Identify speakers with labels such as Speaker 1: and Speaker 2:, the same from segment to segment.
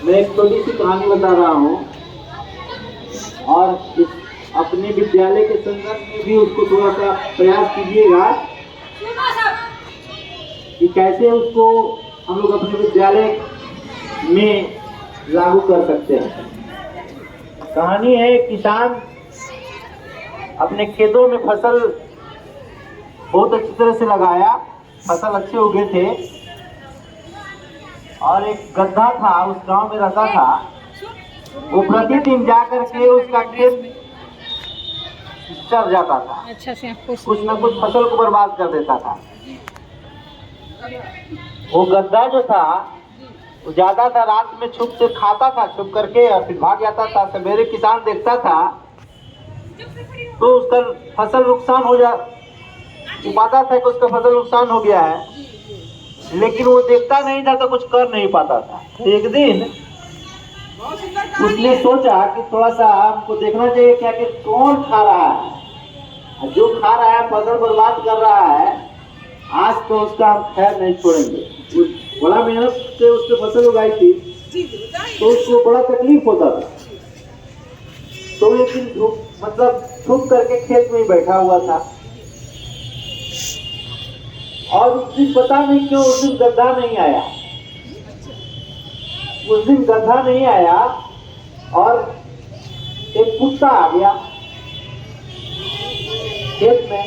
Speaker 1: मैं एक छोटी सी कहानी बता रहा हूँ और अपने विद्यालय के संदर्भ में भी उसको थोड़ा सा प्रयास कीजिएगा कि कैसे उसको हम लोग अपने विद्यालय में लागू कर सकते हैं। कहानी है, किसान अपने खेतों में फसल बहुत अच्छी तरह से लगाया, फसल अच्छे उगे थे और एक गधा था, उस गांव में रहता था। वो प्रतिदिन जाकर के उसका खेत चर जाता था, कुछ न कुछ फसल को बर्बाद कर देता था। वो गधा जो था वो जाता था, रात में छुप से खाता था, छुप करके और फिर भाग जाता था। सवेरे किसान देखता था तो उसका फसल नुकसान हो पाता था कि उसका फसल नुकसान हो गया है, लेकिन वो देखता नहीं था तो कुछ कर नहीं पाता था। एक दिन उसने सोचा कि थोड़ा सा हमको देखना चाहिए क्या कि कौन खा रहा है, जो खा रहा है फसल बर्बाद कर रहा है, आज तो उसका हम खैर नहीं छोड़ेंगे। बड़ा मेहनत से उसने फसल उगाई थी तो उसको बड़ा तकलीफ होता था। तो एक दिन छुप करके खेत में ही बैठा हुआ था और उस दिन पता नहीं क्यों उस दिन गधा नहीं आया। उस दिन गधा नहीं आया और एक कुत्ता आ गया खेत में।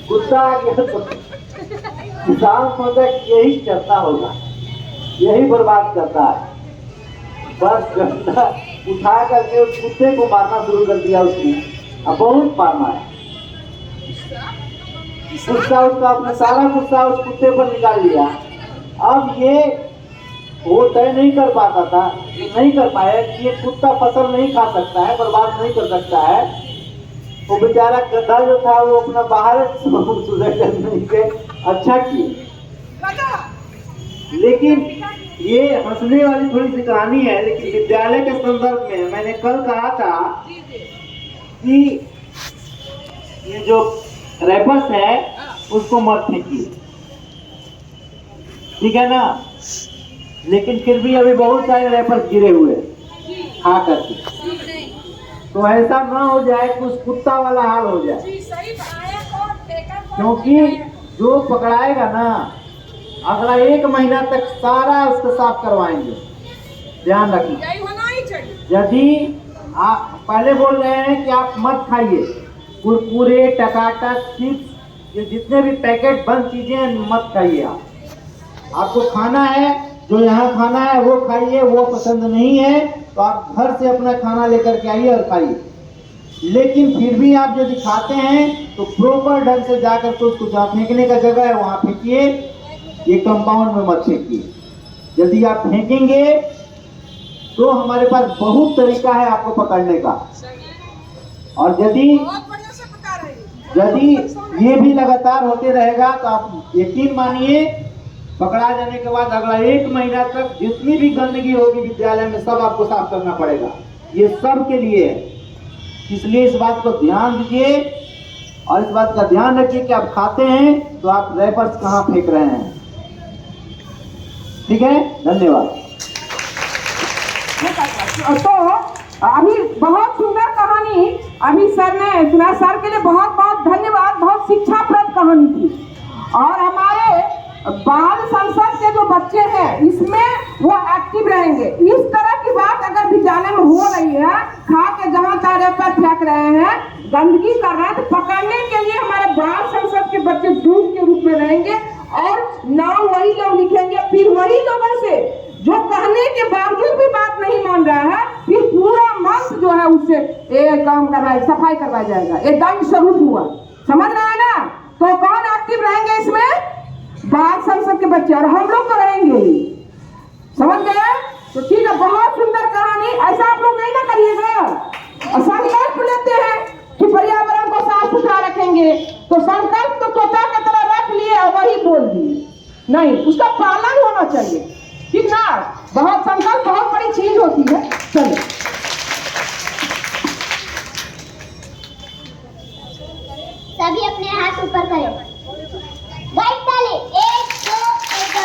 Speaker 1: कुत्ता आ गया तो किसान सोचा कि यही करता होगा, यही बर्बाद करता है। बस गधा उठा करके उस कुत्ते को मारना शुरू कर दिया उसने, अब बहुत मारना है। गुस्सा उसका अपना सारा गुस्सा उस कुत्ते पर निकाल लिया। अब ये वो तय नहीं कर पाता था, नहीं कर पाया कि ये कुत्ता फसल नहीं खा सकता है, बर्बाद नहीं कर सकता है। वो बेचारा गधा जो था वो अपना बाहर करने के अच्छा किए। लेकिन ये हंसने वाली थोड़ी सी कहानी है, लेकिन विद्यालय के संदर्भ में मैंने कल कहा था कि ये जो रैपर्स है उसको मत फेंकिए, ठीक है ना। लेकिन फिर भी अभी बहुत सारे रैपर्स गिरे हुए खा करके, तो ऐसा ना हो जाए कि उस कुत्ता वाला हाल हो जाए। क्योंकि जो पकड़ाएगा ना, अगला 1 महीना तक सारा उसको साफ करवाएंगे। ध्यान रखना, यदि आप पहले बोल रहे हैं कि आप मत खाइए कुरकुरे, टकाटक, चिप्स, ये जितने भी पैकेट बंद चीजें मत खाइए। आपको खाना है, जो यहाँ खाना है वो खाइए, वो पसंद नहीं है तो आप घर से अपना खाना लेकर के आइए और खाइए। लेकिन फिर भी आप यदि खाते हैं तो प्रॉपर ढंग से जाकर के उसको जहाँ फेंकने का जगह है वहां फेंकिए, ये कंपाउंड में मत फेंकिए। यदि आप फेंकेंगे तो हमारे पास बहुत तरीका है आपको पकड़ने का। और यदि ये भी लगातार होते रहेगा तो आप यकीन मानिए, पकड़ा जाने के बाद अगला 1 महीना तक जितनी भी गंदगी होगी विद्यालय में सब आपको साफ करना पड़ेगा। ये सब के लिए है, इसलिए इस बात को ध्यान दीजिए और इस बात का ध्यान रखिए कि आप खाते हैं तो आप रैपर्स कहाँ फेंक रहे हैं। ठीक है, धन्यवाद।
Speaker 2: तो अभी बहुत सुंदर कहानी अभी सर ने सुना, सर के लिए बहुत बहुत धन्यवाद। बहुत शिक्षाप्रद कहानी थी। और हमारे बाल संसद के जो बच्चे हैं इसमें वो एक्टिव रहेंगे। इस तरह की बात अगर विद्यालय में हो रही है, खा के जहाँ तारे पर फेंक रहे हैं, गंदगी कर रहे हैं, तो पकड़ने के लिए हमारे बाल संसद के बच्चे दूत के रूप में रहेंगे और नाम वही लोग लिखेंगे। फिर वही लोगों से जो कहने के बावजूद भी बात नहीं मान रहा है, फिर पूरा मंच जो है उससे काम करवाए, सफाई करवाया जाएगा। ये दंड स्वरूप हुआ, समझ रहे हैं ना। तो कौन एक्टिव रहेंगे इसमें? बाल संसद के बच्चे, और हम लोग तो रहेंगे ही। समझ गए? तो ठीक है, बहुत सुंदर कहानी। ऐसा आप लोग नहीं ना करिएगा। और संकल्प लेते हैं कि पर्यावरण को साफ सुथरा रखेंगे, तो संकल्प तो तोता की तरह रख लिए और वही बोल दिए, नहीं, उसका पालन होना चाहिए, ठीक ना। बहुत संकल्प बहुत बड़ी चीज होती है। चलो
Speaker 3: सभी अपने हाथ ऊपर करें। 1 2 3 1 2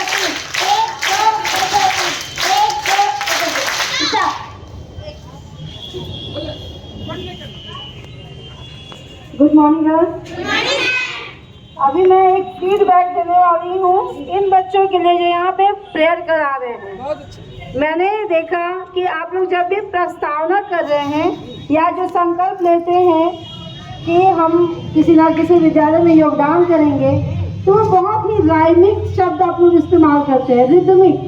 Speaker 3: 3 1 2 3
Speaker 2: मॉर्निंग गर्ल्स। अभी मैं एक फीडबैक देने वाली हूँ इन बच्चों के लिए जो यहाँ पे प्रेयर करा रहे हैं। मैंने देखा कि आप लोग जब भी प्रस्तावना कर रहे हैं या जो संकल्प लेते हैं कि हम किसी ना किसी विद्यालय में योगदान करेंगे, तो बहुत ही राइमिक शब्द आप लोग इस्तेमाल करते हैं, रिदमिक,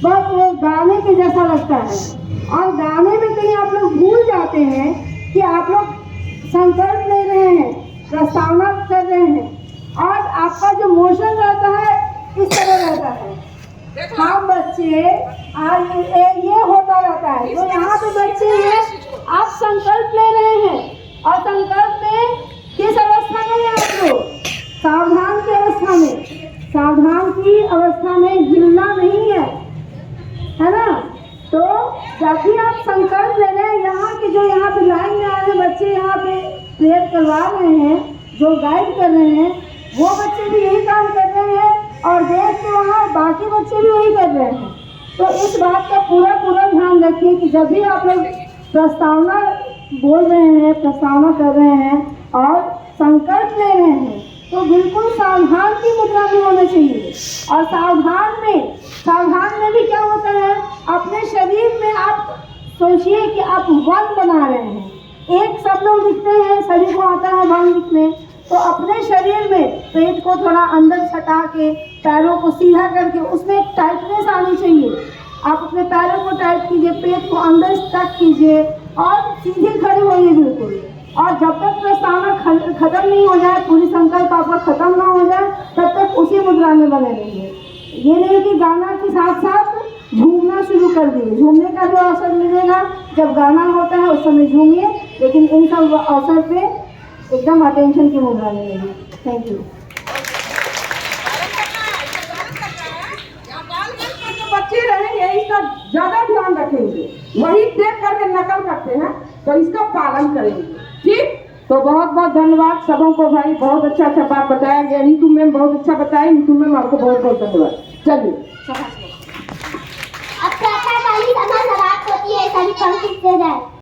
Speaker 2: बहुत वो गाने के जैसा लगता है। और गाने में कहीं आप लोग भूल जाते हैं कि आप लोग संकल्प ले रहे हैं, प्रस्तावना कर रहे हैं, और आपका जो मोशन रहता है इस तरह रहता है। हम बच्चे आज ये होता रहता है, तो यहाँ पे बच्चे हैं, आप संकल्प ले रहे हैं, और संकल्प में किस अवस्था में है आप लोग? सावधान की अवस्था में। सावधान की अवस्था में हिलना नहीं है ना? तो जब भी आप संकल्प ले रहे हैं, यहाँ पे लाइन में आ रहे बच्चे यहाँ पे प्रेयर करवा रहे हैं, जो गाइड कर रहे हैं, वो बच्चे भी यही काम कर रहे हैं, और देश के वहाँ बाकी बच्चे भी वही कर रहे हैं। तो इस बात का पूरा ध्यान रखिए कि जब भी आप लोग प्रस्तावना बोल रहे हैं, प्रस्तावना कर रहे हैं और संकल्प ले रहे हैं, तो बिल्कुल सावधान की मुद्रा में होना चाहिए। और सावधान में भी क्या होता है, अपने शरीर में आप सोचिए कि आप वन बना रहे हैं। एक सब लोग लिखते हैं, सभी को आता है वन लिखने, तो अपने शरीर में पेट को थोड़ा अंदर सटा के, पैरों को सीधा करके, उसमें एक टाइटनेस आनी चाहिए। आप अपने पैरों को टाइट कीजिए, पेट को अंदर तक कीजिए और सीधे खड़े होइए बिल्कुल। और जब तक प्रस्तावना खत्म नहीं हो जाए, पूरी संकल्प आपका खत्म ना हो जाए, तब तक उसी मुद्रा में बने रहिए। ये नहीं कि गाना के साथ साथ झूमना शुरू कर दिए। झूमने का भी अवसर मिलेगा, जब गाना होता है उस समय झूमिए, लेकिन इन सब अवसर पे एकदम अटेंशन की मुद्रा में रहिए। Thank you. बच्चे रहेंगे, इसका ज्यादा ध्यान रखेंगे, वही देख करके नकल करते हैं, तो इसका पालन करेंगे। ठीक, तो बहुत बहुत धन्यवाद सबों को। भाई बहुत अच्छा बात बताया गया। नीतू मैम बहुत अच्छा बताया। नीतू मैम आपको बहुत बहुत धन्यवाद। चलिए।